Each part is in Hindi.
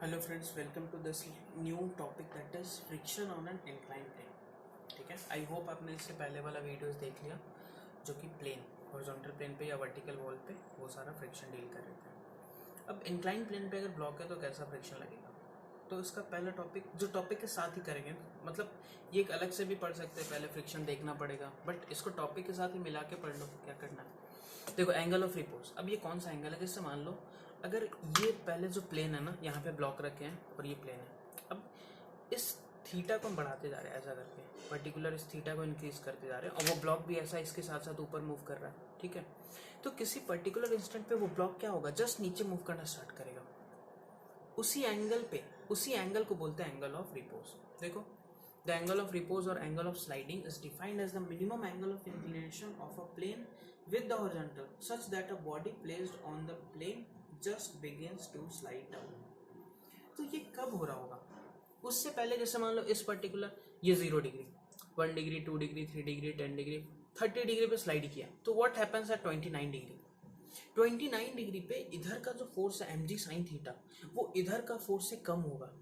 Hello friends, welcome to this new topic that is friction on an incline plane. ठीक है, आई होप आपने इससे पहले वाला वीडियोस देख लिया जो कि प्लेन हॉरिजॉन्टल प्लेन पे या वर्टिकल वॉल पे वो सारा फ्रिक्शन डील कर रहे थे। अब इंक्लाइन प्लेन पे अगर ब्लॉक है तो कैसा फ्रिक्शन लगेगा, तो इसका पहला टॉपिक जो टॉपिक के साथ ही करेंगे, मतलब ये एक अलग से भी पढ़ सकते हैं, पहले फ्रिक्शन देखना पड़ेगा, बट इसको टॉपिक के साथ ही मिला के पढ़ लो। क्या करना है, देखो एंगल ऑफ रिपोज। अब ये कौन सा एंगल है, जैसे मान लो अगर ये पहले जो प्लेन है ना, यहाँ पे ब्लॉक रखे हैं और ये प्लेन है। अब इस थीटा को हम बढ़ाते जा रहे हैं ऐसा करके, पर्टिकुलर इस थीटा को इंक्रीज करते जा रहे हैं, और वो ब्लॉक भी ऐसा इसके साथ साथ ऊपर मूव कर रहा है। ठीक है, तो किसी पर्टिकुलर इंस्टेंट पे वो ब्लॉक क्या होगा, जस्ट नीचे मूव करना स्टार्ट करेगा उसी एंगल पे। उसी एंगल को बोलते हैं एंगल ऑफ रिपोज। देखो, द एंगल ऑफ रिपोज और angle of sliding is defined as the minimum angle of inclination of a plane with the horizontal such that a body placed on the plane just begins to slide down। तो ये कब हो रहा होगा, उससे पहले जैसे मान लो इस पर्टिकुलर ये 0 degree, 1 degree, 2 degree, 3 degree, 10 degree, 30 degree पे स्लाइड किया, तो what happens at 29 degree. 29 degree पे इधर का जो फोर्स है mg साइन थीटा, वो इधर का फोर्स से कम होगा।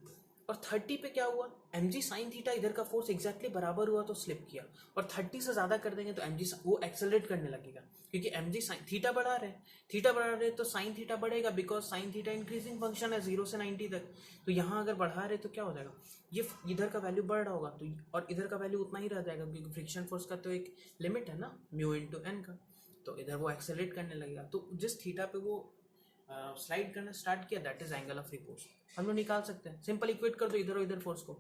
और 30 पे क्या हुआ, mg साइन थीटा इधर का फोर्स एग्जैक्टली बराबर हुआ तो स्लिप किया, और 30 से ज़्यादा कर देंगे तो mg वो एक्सेलरेट करने लगेगा, क्योंकि mg साइन थीटा बढ़ा रहे हैं तो साइन थीटा बढ़ेगा, because sine theta increasing function है 0 से 90 तक। तो यहाँ अगर बढ़ा रहे तो क्या हो जाएगा, ये इधर का वैल्यू बढ़ रहा होगा तो, और इधर का वैल्यू उतना ही रह जाएगा, क्योंकि फ्रिक्शन फोर्स का तो एक लिमिट है ना, म्यू इंटू एन का। तो इधर वो एक्सेलरेट करने लगेगा, तो जिस थीटा पे वो स्लाइड करना स्टार्ट किया, that is angle of repose. हम लोग निकाल सकते हैं, सिंपल इक्वेट कर दो इधर और इधर फोर्स को।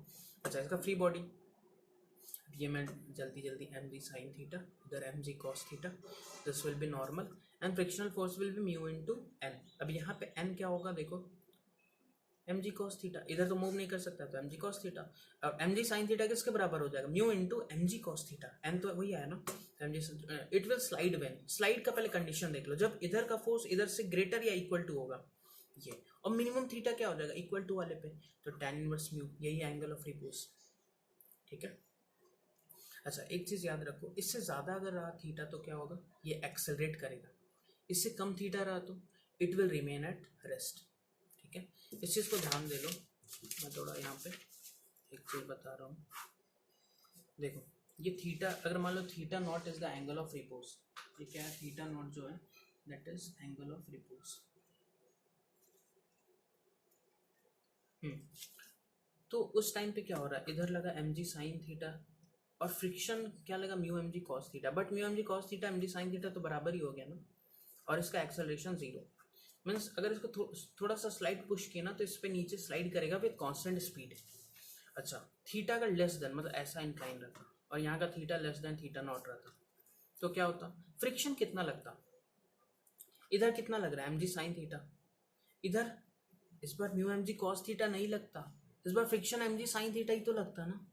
अच्छा, इसका फ्री बॉडी, ये मैं जल्दी जल्दी एम जी साइन थीटा, इधर M G cos theta, this will be normal and frictional force will be mu into n. अब यहाँ पे एन क्या होगा, देखो एम जी कॉस थीटा, इधर तो मूव नहीं कर सकता तो एम जी कॉस थीटा। अब एम जी साइन थीटा किसके बराबर हो जाएगा, म्यू इंटू एम जी कॉस थीटा, एन तो वही आया ना m g. It will slide when, slide का पहले कंडीशन देख लो, जब इधर का फोर्स इधर से ग्रेटर या इक्वल टू होगा ये, और मिनिमम थीटा क्या हो जाएगा इक्वल टू वाले पे, तो tan इनवर्स म्यू, यही एंगल ऑफ रिपोज। ठीक है, अच्छा एक चीज याद रखो, इससे ज्यादा अगर रहा थीटा तो क्या होगा, ये एक्सेलरेट करेगा, इससे कम थीटा रहा तो it will remain at rest. ठीक है, इस चीज़ को ध्यान दे लो। मैं थोड़ा यहाँ पे एक चीज़ बता रहा हूँ, देखो ये थीटा, अगर मान लो theta naught is the angle of repose, ये क्या है, थीटा नॉट जो है that is angle of repose. तो उस टाइम पे क्या हो रहा है, इधर लगा एम जी साइन थीटा, और फ्रिक्शन क्या लगा, mu M G cos theta, but mu M G cos theta m ji sine theta तो बराबर ही हो गया ना, और इसका एक्सेलरेशन 0। मीन्स अगर इसको थोड़ा सा स्लाइड पुश किया ना तो इस पे नीचे स्लाइड करेगा विद कांस्टेंट स्पीड। अच्छा, थीटा का लेस देन मतलब ऐसा इंक्लाइन रहता, और यहाँ का theta less than theta not रहता, तो क्या होता, फ्रिक्शन कितना लगता, इधर कितना लग रहा है एम जी साइन थीटा, इधर इस बार mu M G cos theta नहीं लगता, इस बार फ्रिक्शन एम जी साइन थीटा ही तो लगता ना,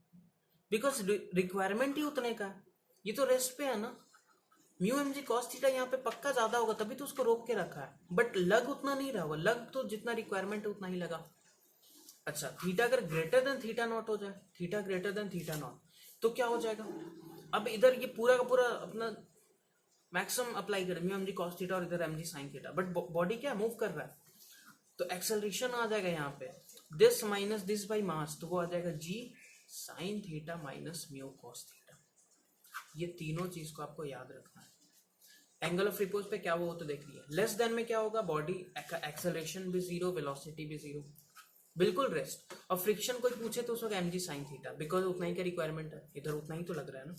बिकॉज रिक्वायरमेंट ही उतने का है, ये तो रेस्ट पे है ना। Mu M G cos theta यहाँ पे पक्का ज्यादा होगा, तभी तो उसको रोक के रखा है, बट लग उतना नहीं रहा होगा, लग तो जितना रिक्वायरमेंट है उतना ही लगा। अच्छा, थीटा अगर ग्रेटर देन थीटा नॉट हो जाए, theta greater than theta not, तो क्या हो जाएगा, अब इधर ये पूरा का पूरा अपना मैक्सिमम अप्लाई करें, mu M G cos theta और इधर M G sine theta, but body क्या मूव कर रहा है, तो एक्सेलरेशन आ जाएगा यहाँ पे this minus this by mass, तो वो आ जाएगा G sine theta minus mu cos theta. ये तीनों चीज को आपको याद रखना है। एंगल ऑफ रिपोज पे क्या वो तो देख लिया, लेस देन में क्या होगा, बॉडी एक्सेलरेशन भी 0, वेलोसिटी भी 0, बिल्कुल रेस्ट। और फ्रिक्शन कोई पूछे तो उस वक्त m ji sine theta, because उतना ही का रिक्वायरमेंट है, इधर उतना ही तो लग रहा है ना।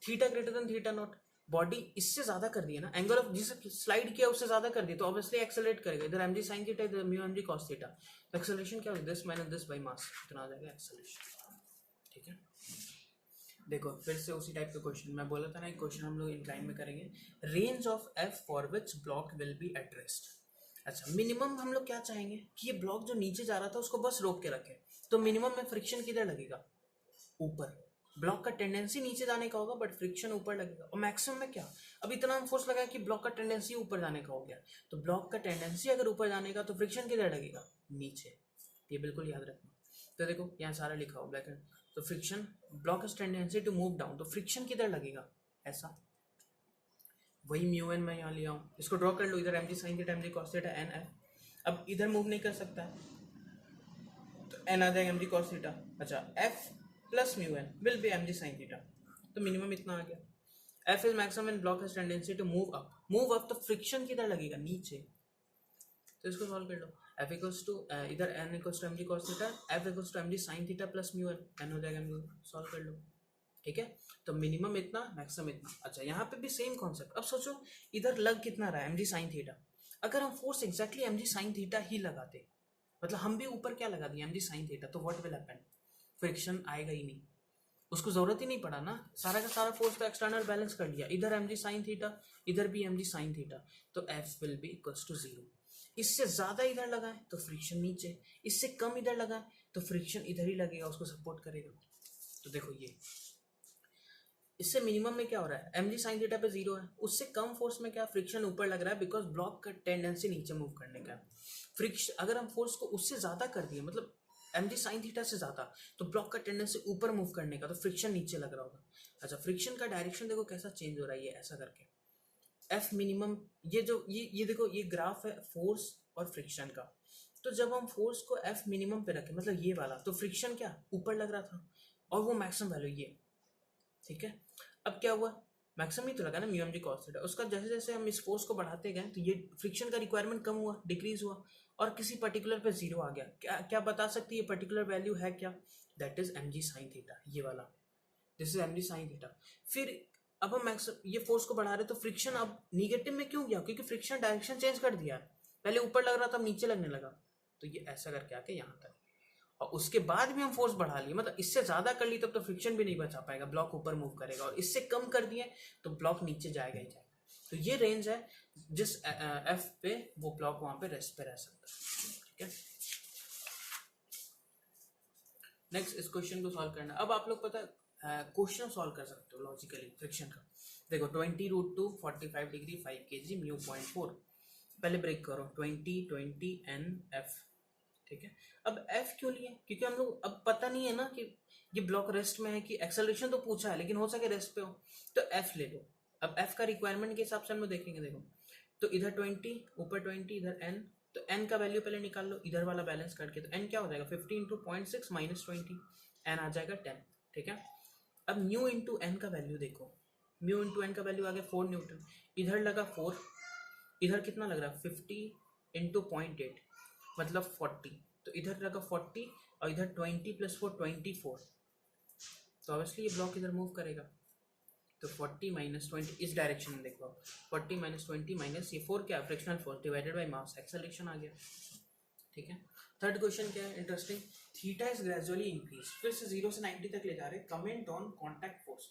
Theta greater than theta not, body इससे ज्यादा कर दिया ना, एंगल ऑफ जिसे स्लाइड किया उससे ज्यादा कर दिया, तो ऑब्वियसली एक्सेलरेट करेगा, इधर एम जी साइन थीटा, इधर mu M G cos theta, तो एक्सेलरेशन क्या होगा, this minus this by mass, इतना आ जाएगा एक्सेलरेशन। ठीक है, देखो फिर से उसी टाइप का क्वेश्चन मैं बोला था ना, एक क्वेश्चन हम लोग इंक्लाइन में करेंगे, range of F for which block will be at rest. अच्छा, मिनिमम हम लोग क्या चाहेंगे कि ये ब्लॉक जो नीचे जा रहा था उसको बस रोक के रखे, तो मिनिमम में फ्रिक्शन किधर लगेगा, ऊपर। ब्लॉक का टेंडेंसी नीचे जाने का होगा बट फ्रिक्शन ऊपर लगेगा, और मैक्सिमम में क्या, अब इतना हम फोर्स लगाया कि ब्लॉक का टेंडेंसी ऊपर जाने का हो गया, तो ब्लॉक का टेंडेंसी अगर ऊपर जाने का तो फ्रिक्शन किधर लगेगा, नीचे। ये बिल्कुल याद रखना। तो देखो यहाँ सारा लिखा हो ब्लैक एंड, तो friction, block is tendency to move down, तो फ्रिक्शन किधर लगेगा, ऐसा, वही म्यू एन मैं यहाँ लिया हूँ, इसको ड्रॉ कर लो, इधर M G sine theta m जी कॉस थीटा एन एफ। अब इधर मूव नहीं कर सकता है, एन आ जाएगा mg cos थीटा। अच्छा f plus mu n will be mg sin theta, तो मिनिमम इतना आ गया। f is maximum and block has tendency to move up. Move up तो फ्रिक्शन किधर लगेगा, नीचे, तो इसको सॉल्व कर लो। f इक्वल्स टू इधर n equals to mg cos theta, f equals to mg sin theta plus mu n, n हो जाएगा म्यू, सॉल्व कर लो। ठीक है, तो मिनिमम इतना, मैक्सिमम इतना। अच्छा यहाँ पे भी सेम कॉन्सेप्ट। अब सोचो इधर लग कितना रहा है mg sin थीटा, अगर हम force exactly mg sin theta ही लगाते, मतलब हम भी ऊपर क्या लगा दिए mg sin थीटा, तो व्हाट विल हैपन, फ्रिक्शन आएगा ही नहीं, उसको जरूरत ही नहीं पड़ा ना, सारा का सारा फोर्स तो एक्सटर्नल बैलेंस कर लिया, इधर mg sin थीटा, इधर भी mg sin थीटा, तो f will be equals to 0। इससे ज्यादा इधर लगाए तो फ्रिक्शन नीचे, इससे कम इधर लगाए तो फ्रिक्शन इधर ही लगेगा, उसको सपोर्ट करेगा। तो देखो ये इससे मिनिमम में क्या हो रहा है, mg sin थीटा पे 0 है, उससे कम फोर्स में क्या फ्रिक्शन ऊपर लग रहा है, बिकॉज ब्लॉक का टेंडेंसी नीचे मूव करने का। फ्रिक्शन अगर हम फोर्स को उससे ज्यादा कर दिए, मतलब mg sin थीटा से ज्यादा, तो ब्लॉक का टेंडेंसी ऊपर मूव करने का, तो फ्रिक्शन नीचे लग रहा होगा। अच्छा फ्रिक्शन का डायरेक्शन देखो कैसा चेंज हो रहा है, ये ऐसा करके एफ मिनिमम, ये जो ये देखो ये ग्राफ है फोर्स और फ्रिक्शन का, तो जब हम फोर्स को एफ मिनिमम पे रखें, मतलब ये वाला, तो फ्रिक्शन क्या ऊपर लग रहा था, और वो मैक्सिमम वैल्यू ये, ठीक है। अब क्या हुआ, मैक्सिमम ही तो लगा ना म्यू mg cos थीटा, उसका जैसे जैसे हम इस फोर्स को बढ़ाते गए तो ये फ्रिक्शन का रिक्वायरमेंट कम हुआ, डिक्रीज हुआ, और किसी पर्टिकुलर पे 0 आ गया। क्या क्या बता सकती है ये पर्टिकुलर वैल्यू है क्या, that is mg sin theta, ये वाला, this is mg sin theta. फिर अब हम ये फोर्स को बढ़ा रहे तो फ्रिक्शन अब निगेटिव में क्यों गया, क्योंकि फ्रिक्शन डायरेक्शन चेंज कर दिया, पहले ऊपर लग रहा था अब नीचे लगने लगा, तो ये ऐसा करके आके यहाँ तक, और उसके बाद भी हम फोर्स बढ़ा लिए, मतलब इससे ज्यादा कर ली तब तो फ्रिक्शन भी नहीं बचा पाएगा, ब्लॉक ऊपर मूव करेगा, और इससे कम कर दिए तो ब्लॉक नीचे जाएगा ही जाएगा। तो ये रेंज है जिस एफ पे वो ब्लॉक वहां पे रेस्ट पे रह सकता है। ठीक है, नेक्स्ट इस क्वेश्चन को सॉल्व करना। अब आप लोग पता क्वेश्चन सॉल्व कर सकते हो लॉजिकली फ्रिक्शन का। देखो 20√2 45 डिग्री 5 kg म्यू 0.4, पहले ब्रेक करो 20 20 n f। ठीक है, अब f क्यों लिए, क्योंकि हम लोग अब पता नहीं है ना कि ये ब्लॉक रेस्ट में है कि एक्सेलरेशन तो पूछा है, लेकिन हो सके रेस्ट पे हो, तो f ले लो। अब f का रिक्वायरमेंट के हिसाब से हम लोग देखेंगे, देखो तो इधर 20 ऊपर 20 इधर n, तो n का वैल्यू पहले निकाल लो इधर वाला बैलेंस करके, तो n क्या हो जाएगा 50 इंटू 0.6 माइनस 20, n आ जाएगा 10। ठीक है, अब म्यू इंटू n का वैल्यू देखो, म्यू इंटू n का वैल्यू आ गया 4 न्यूटन, इधर लगा 4, इधर कितना लग रहा है 50 इंटू 0.8 मतलब 40, तो इधर लगा 40 और इधर 20 प्लस 4 24, तो ऑब्वियसली ये ब्लॉक इधर मूव करेगा, तो 40 माइनस 20 इस डायरेक्शन में देखो, 40 माइनस 20 माइनस ये 4 क्या frictional force divided by mass, acceleration आ गया। ठीक है, थर्ड क्वेश्चन क्या है interesting, theta is gradually increase, फिर से 0 से 90 तक ले जा रहे, comment on contact force.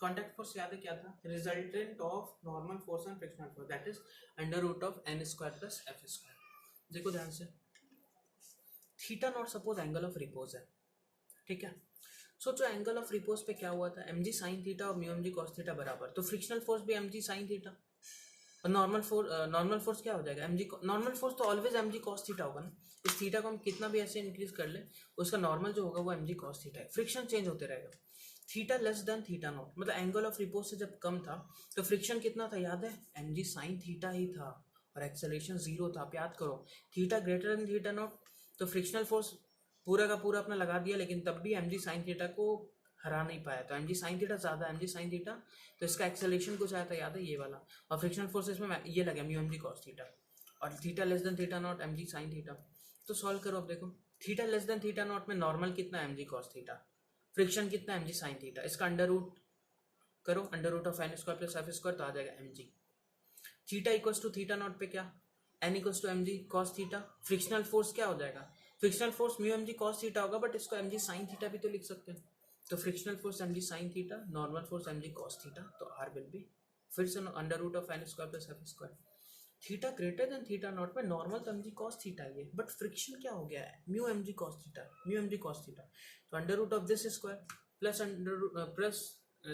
Contact force याद है क्या था, resultant of normal force and frictional force, that is under root of n square plus f square. देखो ध्यान से, theta naught suppose angle of repose है, ठीक है, सोचो एंगल ऑफ रिपोज पे क्या हुआ था, mg sin थीटा और म्यू mg cos थीटा बराबर, तो फ्रिक्शनल फोर्स भी mg sin थीटा, और नॉर्मल फोर्स क्या हो जाएगा mg, नॉर्मल फोर्स तो ऑलवेज mg cos थीटा होगा ना, इस थीटा को हम कितना भी ऐसे इंक्रीज कर ले उसका नॉर्मल जो होगा वो mg cos थीटा है, फ्रिक्शन चेंज होते रहेगा। Theta less than theta not, मतलब एंगल ऑफ रिपोज से जब कम था तो फ्रिक्शन कितना था याद है, mg sin थीटा ही था, और एक्सेलरेशन 0 था, आप याद करो। Theta greater than theta not, तो फ्रिक्शनल फोर्स पूरा का पूरा अपना लगा दिया, लेकिन तब भी mg sin थीटा को हरा नहीं पाया, तो mg sin थीटा ज्यादा, mg sin थीटा, तो इसका एक्सेलरेशन कुछ आया था याद है ये वाला, और फ्रिक्शनल फोर्स इसमें ये लगा म्यू mg cos थीटा, और theta less than theta not mg sin theta. तो सॉल्व करो, अब देखो theta less than theta not में नॉर्मल कितना mg cos थीटा, फ्रिक्शन कितना mg sin थीटा, इसका अंडर रूट करो, under root of n square plus f square, तो आ जाएगा mg। Theta equals to theta not पे क्या, n equals to mg cos theta, frictional force क्या हो जाएगा, frictional force mu mg cos theta होगा, बट इसको mg sin थीटा भी तो लिख सकते हैं, तो frictional force mg sin theta, normal force mg cos theta, तो r विल बी फिर से under root of n square plus f square. Theta greater than theta not में नॉर्मल तो mg cos थीटा ही है, बट फ्रिक्शन क्या हो गया है mu mg cos theta, mu mg cos theta, तो under root of this square plus plus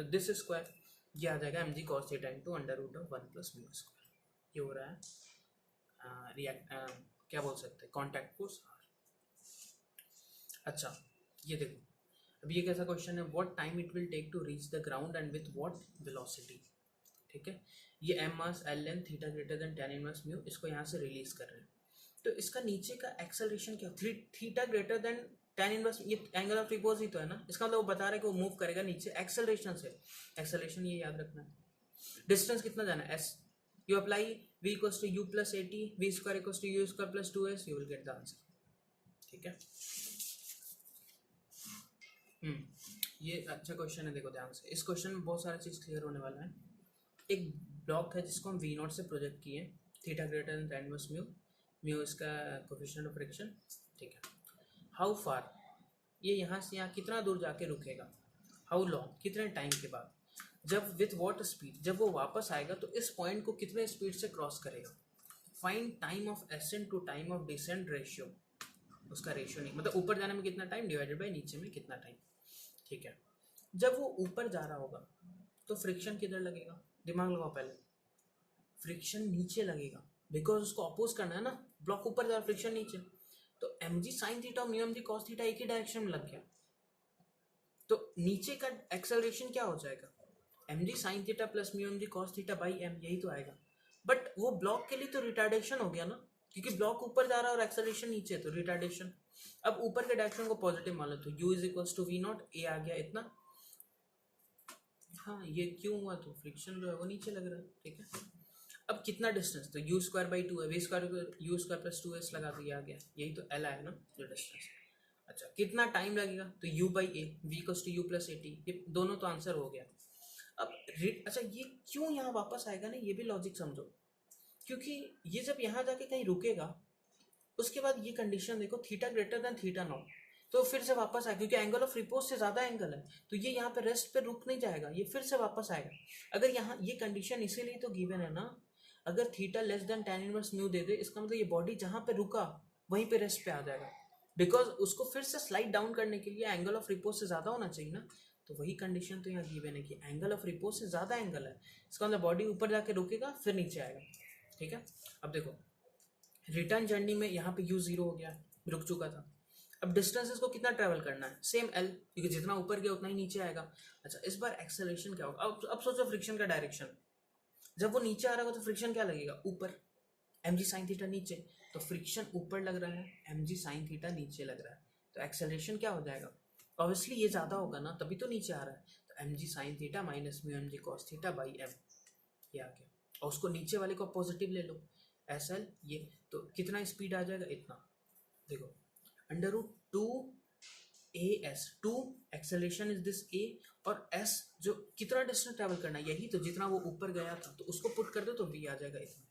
this square, ये आ जाएगा mg cos theta into under root of 1 plus mu square. ये हो रहा है क्या बोल सकते हैं, कॉन्टैक्ट फोर्स r। अच्छा ये देखो, अब ये कैसा क्वेश्चन है, what time it will take to reach the ground and with what velocity. ठीक है, ये M mass L N theta greater than tan inverse mu, इसको यहाँ से रिलीज कर रहे हैं, तो इसका नीचे का एक्सेलरेशन क्या, theta greater than tan inverse ये एंगल ऑफ रिपोज ही तो है ना, इसका मतलब वो बता रहा है कि वो मूव करेगा नीचे एक्सेलरेशन से। एक्सेलरेशन ये याद रखना है। डिस्टेंस कितना जाना है s, you apply v equals to u plus a t, v square equals to u square plus 2s, you will get the answer. ठीक है, ये अच्छा क्वेश्चन है, देखो ध्यान से। इस क्वेश्चन में बहुत सारा चीज़ क्लियर होने वाला है। एक ब्लॉक है जिसको हम वी नॉट से प्रोजेक्ट किए, theta greater than tan inverse mu, mu इसका कोफिशिएंट ऑफ फ्रिक्शन। ठीक है, हाउ फार, ये यहाँ से यहाँ कितना दूर जाके रुकेगा, हाउ लॉन्ग, कितने टाइम के बाद, जब विथ वॉट स्पीड, जब वो वापस आएगा तो इस पॉइंट को कितने स्पीड से क्रॉस करेगा। Find time of ascent to time of descent ratio, उसका रेशियो नहीं, मतलब ऊपर जाने में कितना टाइम डिवाइडेड बाई नीचे में कितना टाइम। ठीक है, जब वो ऊपर जा रहा होगा तो फ्रिक्शन किधर लगेगा, दिमाग लगाओ पहले। फ्रिक्शन नीचे लगेगा, बिकॉज उसको अपोज करना है ना, ब्लॉक ऊपर जा रहा, फ्रिक्शन नीचे, तो एम जी साइन थीटा और mu M G cos theta एक ही डायरेक्शन में लग गया, तो नीचे का एक्सेलरेशन क्या हो जाएगा, m ji sine theta plus mu M G cos theta by m, यही तो आएगा। बट वो ब्लॉक के लिए तो रिटार्डेशन हो गया ना, क्योंकि ब्लॉक ऊपर जा रहा है और एक्सेलरेशन नीचे है, तो रिटार्डेशन। अब ऊपर के डायरेक्शन को पॉजिटिव मान लो, तो u is equals to V naught, A आ गया इतना। हाँ, ये क्यों हुआ, तो फ्रिक्शन जो है वो नीचे लग रहा है। ठीक है, अब कितना डिस्टेंस, तो यू स्क्वायर बाई 2 है, v square u square plus 2s लगा दिया, आ गया, यही तो एल आया ना जो डिस्टेंस। अच्छा, कितना टाइम लगेगा, तो u by a, v equals to u plus a t, ये दोनों तो आंसर हो गया। अब अच्छा, ये क्यों यहाँ वापस आएगा ना, ये भी लॉजिक समझो, क्योंकि ये जब यहाँ जाके कहीं रुकेगा उसके बाद ये कंडीशन देखो, theta greater than theta not, तो फिर से वापस आएगा, क्योंकि एंगल ऑफ रिपोज से ज़्यादा एंगल है, तो ये यहाँ पे रेस्ट पे रुक नहीं जाएगा, ये फिर से वापस आएगा। अगर यहाँ ये कंडीशन इसीलिए तो गिवन है ना, अगर theta less than tan inverse mu दे दे, इसका मतलब ये बॉडी जहाँ पे रुका वहीं पे रेस्ट पे आ जाएगा, बिकॉज उसको फिर से स्लाइड डाउन करने के लिए एंगल ऑफ रिपोज से ज़्यादा होना चाहिए ना, तो वही कंडीशन तो यहाँ गिवन है कि एंगल ऑफ रिपोज से ज़्यादा एंगल है, इसका मतलब बॉडी ऊपर जाके रुकेगा फिर नीचे आएगा। ठीक है, अब देखो रिटर्न जर्नी में यहाँ पे u जीरो हो गया, रुक चुका था। अब डिस्टेंस इसको कितना ट्रैवल करना है, सेम l, क्योंकि जितना ऊपर गया उतना ही नीचे आएगा। अच्छा, इस बार एक्सेलरेशन क्या होगा, अब सोचो फ्रिक्शन का डायरेक्शन, जब वो नीचे आ रहा होगा तो फ्रिक्शन क्या लगेगा, ऊपर, एम जी साइन थीटा नीचे, तो फ्रिक्शन ऊपर लग रहा है, एम जी साइन थीटा नीचे लग रहा है, तो एक्सेलरेशन क्या हो जाएगा, ऑब्वियसली ये ज़्यादा होगा ना, तभी तो नीचे आ रहा है, तो m ji sine theta minus mu M G cos theta by m, ये आ गया। और उसको नीचे वाले को पॉजिटिव ले लो, एस एल, ये तो कितना स्पीड आ जाएगा, इतना, देखो under root 2 A S, 2 acceleration is this A, और एस जो कितना डिस्टेंस ट्रैवल करना है, यही तो जितना वो ऊपर गया था, तो उसको पुट कर दो तो वी आ जाएगा इतना,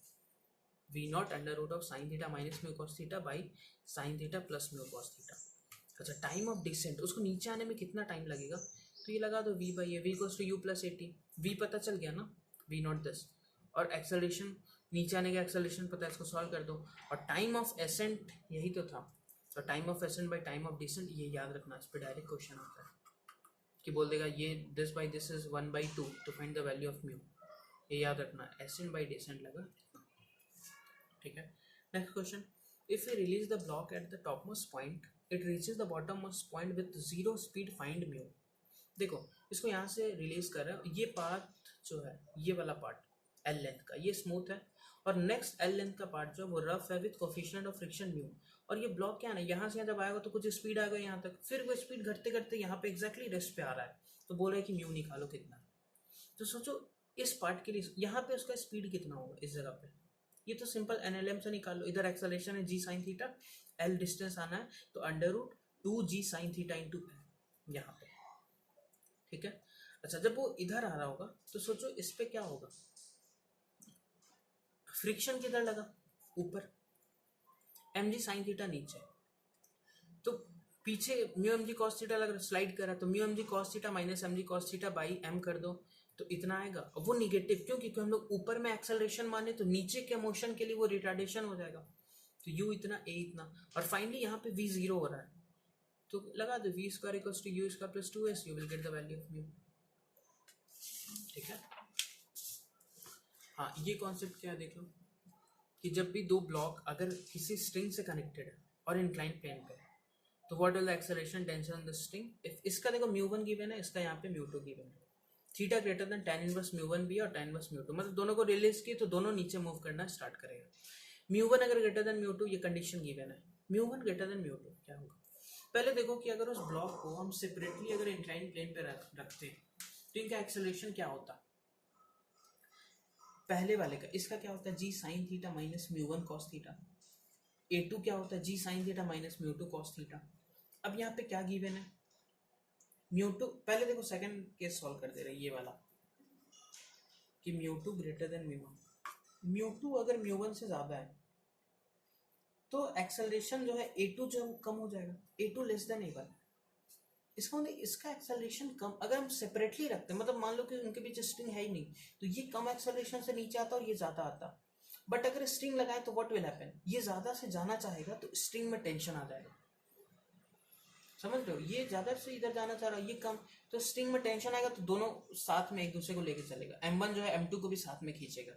v not under root of sine theta minus mu cos theta by sine theta plus mu cos theta. अच्छा, टाइम ऑफ डिसेंट, उसको नीचे आने में कितना टाइम लगेगा, तो ये लगा दो v by a, v equals to u plus a t, v पता चल गया ना, वी नॉट दिस, और एक्सेलरेशन नीचे आने का एक्सेलरेशन पता है, इसको सॉल्व कर दो, और टाइम ऑफ एसेंट यही तो था, तो time of ascent by time of descent, ये याद रखना, इस पर डायरेक्ट क्वेश्चन आता है कि बोल देगा ये this by this is 1/2 to find the value of mu, ये याद रखना, एसेंट बाई डिसेंट लगा। ठीक है, next question, if you release the block at the top most point, it reaches the bottom most point with 0 speed, find mu. देखो इसको यहाँ से रिलीज कर रहे हैं, ये पार्ट जो है, ये वाला पार्ट एल लेंथ का, ये स्मूथ है, और नेक्स्ट एल लेंथ का पार्ट जो है वो रफ है with coefficient of friction mu, और ये ब्लॉक क्या है ना, यहाँ से यहाँ जब आएगा तो कुछ स्पीड आएगा यहाँ तक, फिर वो स्पीड घटते घटते यहाँ पे एग्जैक्टली रेस्ट पे आ रहा है, तो बोल रहे हैं कि म्यू निकालो कितना। तो सोचो इस पार्ट के लिए यहाँ पे उसका स्पीड कितना होगा इस जगह पे, ये तो सिंपल एनएलएम से निकाल लो, इधर एक्सेलरेशन है G sine theta, L distance आना है, तो अंडर रूट 2 जी साइन थीटा इंटू एल यहाँ पे। ठीक है, अच्छा जब वो इधर आ रहा होगा तो सोचो इस पे क्या होगा, फ्रिक्शन किधर लगा, ऊपर, एम जी साइन थीटा नीचे, तो पीछे mu M G cos theta लग रहा है, स्लाइड कर रहा है, तो mu M G cos theta minus m ji cos theta by m कर दो, तो इतना आएगा, और वो निगेटिव क्यों, क्योंकि हम लोग ऊपर में एक्सेलरेशन माने, तो नीचे के मोशन के लिए वो रिटार्डेशन हो जाएगा, तो यू इतना, ए इतना, और फाइनली यहाँ पे वी जीरो हो रहा है, तो लगा दो v square equals to u square plus 2s, you will get the value of mu. ठीक है, हाँ ये कॉन्सेप्ट क्या है देख लो, कि जब भी दो ब्लॉक अगर किसी स्ट्रिंग से कनेक्टेड है और इंक्लाइन प्लेन पे, तो what is the acceleration tension on the string, if इसका देखो म्यू1 गिवन है, इसका यहाँ पे म्यू2 गिवन है, theta greater than tan inverse mu one भी और tan इनवर्स म्यू2, मतलब दोनों को रिलीज किए तो दोनों नीचे मूव करना स्टार्ट करेगा। म्यू1 अगर ग्रेटर देन म्यू2, ये कंडीशन गिवन है, म्यू1 ग्रेटर देन म्यू2 क्या होगा, पहले देखो कि अगर उस ब्लॉक को हम सेपरेटली अगर इंक्लाइन प्लेन पे रखते तो इनका एक्सेलरेशन क्या होता, पहले वाले का इसका क्या होता है G sine theta minus mu one cos theta, A2 क्या होता है G sine theta minus mu two cos theta. अब यहाँ पे क्या गिवन है, म्यू टू, पहले देखो सेकंड केस सॉल्व कर दे रहे ये वाला कि mu two greater than mu one, mu to अगर म्यू वन से ज़्यादा है तो एक्सेलरेशन जो है A2 जो कम हो जाएगा, A2 लेस देन A1। इसका मतलब इसका एक्सेलरेशन कम, अगर हम सेपरेटली रखते हैं मतलब मान लो कि उनके बीच स्ट्रिंग है ही नहीं तो ये कम एक्सेलरेशन से नीचे आता और ये ज़्यादा आता। बट अगर स्ट्रिंग लगाए तो व्हाट विल हैपन, ये ज़्यादा से जाना चाहेगा तो स्ट्रिंग में टेंशन आ जाएगा, समझ रहे हो, ये ज़्यादा से इधर जाना चाह रहा है ये कम, तो स्ट्रिंग में टेंशन आएगा तो दोनों साथ में एक दूसरे को लेके चलेगा, M1 जो है M2 को भी साथ में खींचेगा।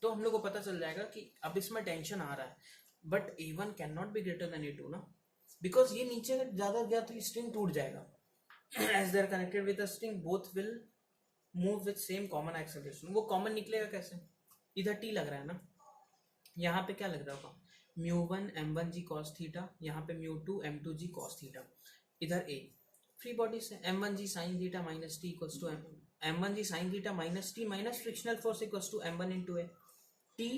तो हम लोग को पता चल जाएगा कि अब इसमें टेंशन आ रहा है but A1 can not be greater than A2 ना, बिकॉज ये नीचे अगर ज़्यादा गया तो स्ट्रिंग टूट जाएगा। As they are connected with the string both will move with same common acceleration. वो कॉमन निकलेगा कैसे, इधर T लग रहा है ना, यहाँ पे क्या लग रहा होगा mu one M one G cos theta, यहाँ पे mu two M two G cos theta, इधर A फ्री बॉडी से M one G sine theta minus T equals to M one G sine theta minus T minus frictional force equals to M one into A, T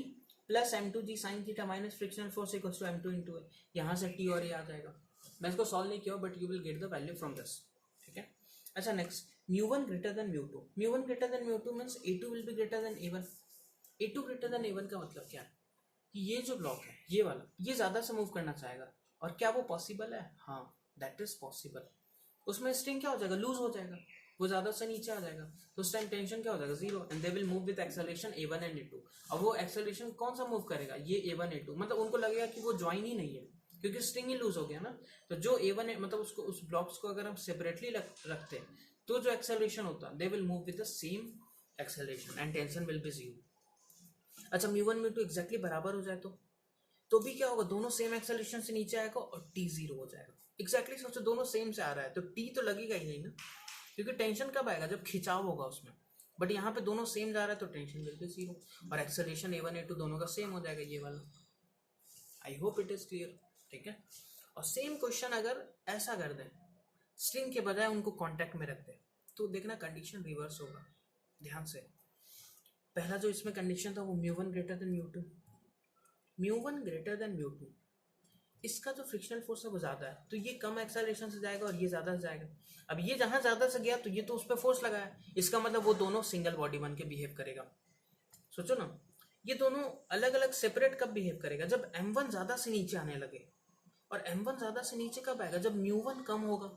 plus M two G sine theta minus frictional force equals to M two into A, यहाँ से T और A आ जाएगा। मैं इसको सॉल्व नहीं किया but you will get the value from this, ठीक है। अच्छा next, mu one greater than mu two, mu one greater than mu two means A2 will be greater than A1। A2 greater than A1 का मतलब क्या है कि ये जो ब्लॉक है ये वाला ये ज़्यादा से मूव करना चाहेगा, और क्या वो पॉसिबल है, हाँ दैट इज पॉसिबल। उसमें स्ट्रिंग क्या हो जाएगा, लूज हो जाएगा, वो ज़्यादा से नीचे आ जाएगा तो उस टाइम टेंशन क्या हो जाएगा zero, and they will move with acceleration A1 and A2। अब वो एक्सेलरेशन कौन सा मूव करेगा, ये A1 A2, मतलब उनको लगेगा कि वो ज्वाइन ही नहीं है क्योंकि स्ट्रिंग ही लूज हो गया ना। तो जो A1 मतलब उसको उस ब्लॉक्स को अगर हम सेपरेटली रखते हैं तो जो एक्सेलरेशन होता they will move with the same acceleration and tension will be zero. अच्छा mu one mu two exactly बराबर हो जाए तो भी क्या होगा, दोनों सेम एक्सेलरेशन से नीचे आएगा और T जीरो हो जाएगा। एक्जैक्टली सोचो दोनों सेम से आ रहा है तो T तो लगेगा ही नहीं ना, क्योंकि टेंशन कब आएगा जब खिंचाव होगा उसमें, बट यहाँ पे दोनों सेम जा रहा है तो टेंशन बिल्कुल जीरो और एक्सेलरेशन A1 A2 दोनों का सेम हो जाएगा ये वाला। I hope it is clear, ठीक है। और सेम क्वेश्चन अगर ऐसा कर दें, स्ट्रिंग के बजाय उनको कॉन्टैक्ट में रख दें तो देखना कंडीशन रिवर्स होगा। ध्यान से, पहला जो इसमें कंडीशन था वो mu one greater than mu two, mu one greater than mu two, इसका जो फ्रिक्शनल फोर्स है वो ज़्यादा है तो ये कम एक्सेलरेशन से जाएगा और ये ज़्यादा से जाएगा। अब ये जहाँ ज़्यादा से गया तो ये तो उस पर फोर्स लगा है, इसका मतलब वो दोनों सिंगल बॉडी बन के बिहेव करेगा। सोचो ना, ये दोनों अलग अलग सेपरेट कब बिहेव करेगा, जब M1 ज़्यादा से नीचे आने लगे, और M1 ज़्यादा से नीचे कब आएगा, जब म्यू वन कम होगा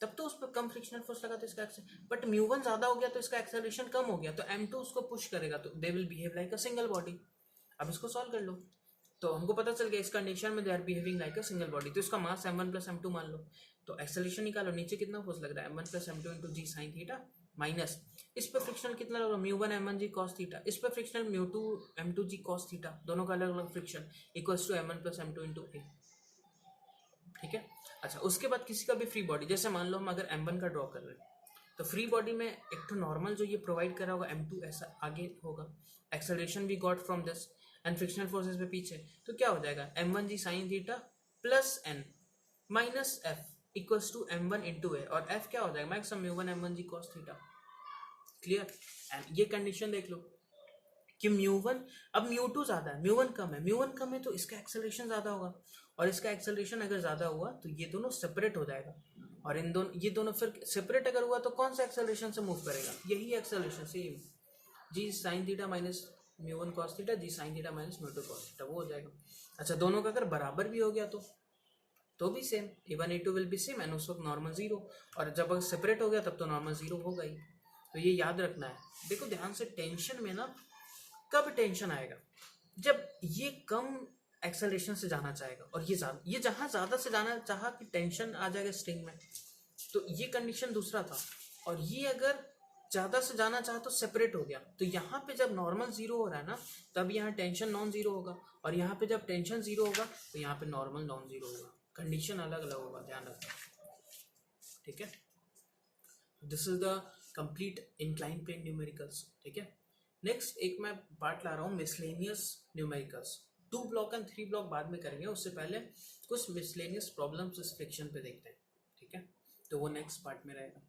तब तो उस पर कम फ्रिक्शनल फोर्स लगा तो इसका बट म्यू वन ज़्यादा हो गया तो इसका एक्सेलरेशन कम हो गया तो M2 उसको पुश करेगा तो they will behave like a single body. अब इसको सॉल्व कर लो तो हमको पता चल गया इस कंडीशन में they are behaving like a single body, तो इसका मास M1 प्लस M2 मान लो, तो एक्सेलरेशन निकालो, नीचे कितना फोर्स लग रहा है M1 plus M2 into G sine theta minus इस पर फ्रिक्शनल कितना लग रहा है mu one M1 G cos theta, इस पर frictional mu two M2 G cos theta, दोनों का अलग अलग friction equals to M1 plus M2 into A, ठीक है। अच्छा उसके बाद किसी का भी फ्री बॉडी, जैसे मान लो हम अगर M1 का ड्रॉ कर रहे हैं तो फ्री बॉडी में एक तो नॉर्मल जो ये प्रोवाइड कर रहा होगा M2 ऐसा आगे होगा, एक्सेलरेशन भी got from this and frictional forces पे पीछे, तो क्या हो जाएगा M1 G sine theta plus n minus f equals to M1 into A, और f क्या हो जाएगा max mu one M1 G cos theta. Clear, and ये कंडीशन देख लो कि म्यू वन, अब म्यू टू ज़्यादा है म्यू वन कम है, म्यू वन कम है तो इसका एक्सेलरेशन ज़्यादा होगा, और इसका एक्सेलरेशन अगर ज़्यादा हुआ तो ये दोनों सेपरेट हो जाएगा, और इन दोनों ये दोनों फिर सेपरेट अगर हुआ तो कौन सा एक्सेलरेशन से मूव करेगा, यही acceleration same G sine theta minus mu one cos theta G sine theta minus mu two cos theta वो हो जाएगा। अच्छा दोनों का अगर बराबर भी हो गया तो भी same A1 A2 will be same and उस वक्त नॉर्मल जीरो, और जब अगर सेपरेट हो गया तब तो नॉर्मल जीरो होगा ही। तो ये याद रखना है। देखो ध्यान से, टेंशन में ना कब टेंशन आएगा, जब ये कम एक्सेलरेशन से जाना चाहेगा और ये जहाँ ज़्यादा से जाना चाहा कि टेंशन आ जाएगा स्ट्रिंग में, तो ये कंडीशन दूसरा था, और ये अगर ज़्यादा से जाना चाहा तो सेपरेट हो गया, तो यहाँ पे जब नॉर्मल जीरो हो रहा है ना तब यहाँ टेंशन नॉन जीरो होगा, और यहाँ पे जब टेंशन जीरो होगा तो यहाँ पे नॉर्मल नॉन जीरो होगा, कंडीशन अलग अलग होगा, ध्यान रखना, ठीक है। This is the complete incline plane numericals, ठीक है। नेक्स्ट एक मैं पार्ट ला रहा हूँ miscellaneous numericals, 2 block and 3 block बाद में करेंगे, उससे पहले कुछ मिसलेनियस प्रॉब्लम्स इस फ्रिक्शन पे देखते हैं, ठीक है। तो वो नेक्स्ट पार्ट में रहेगा।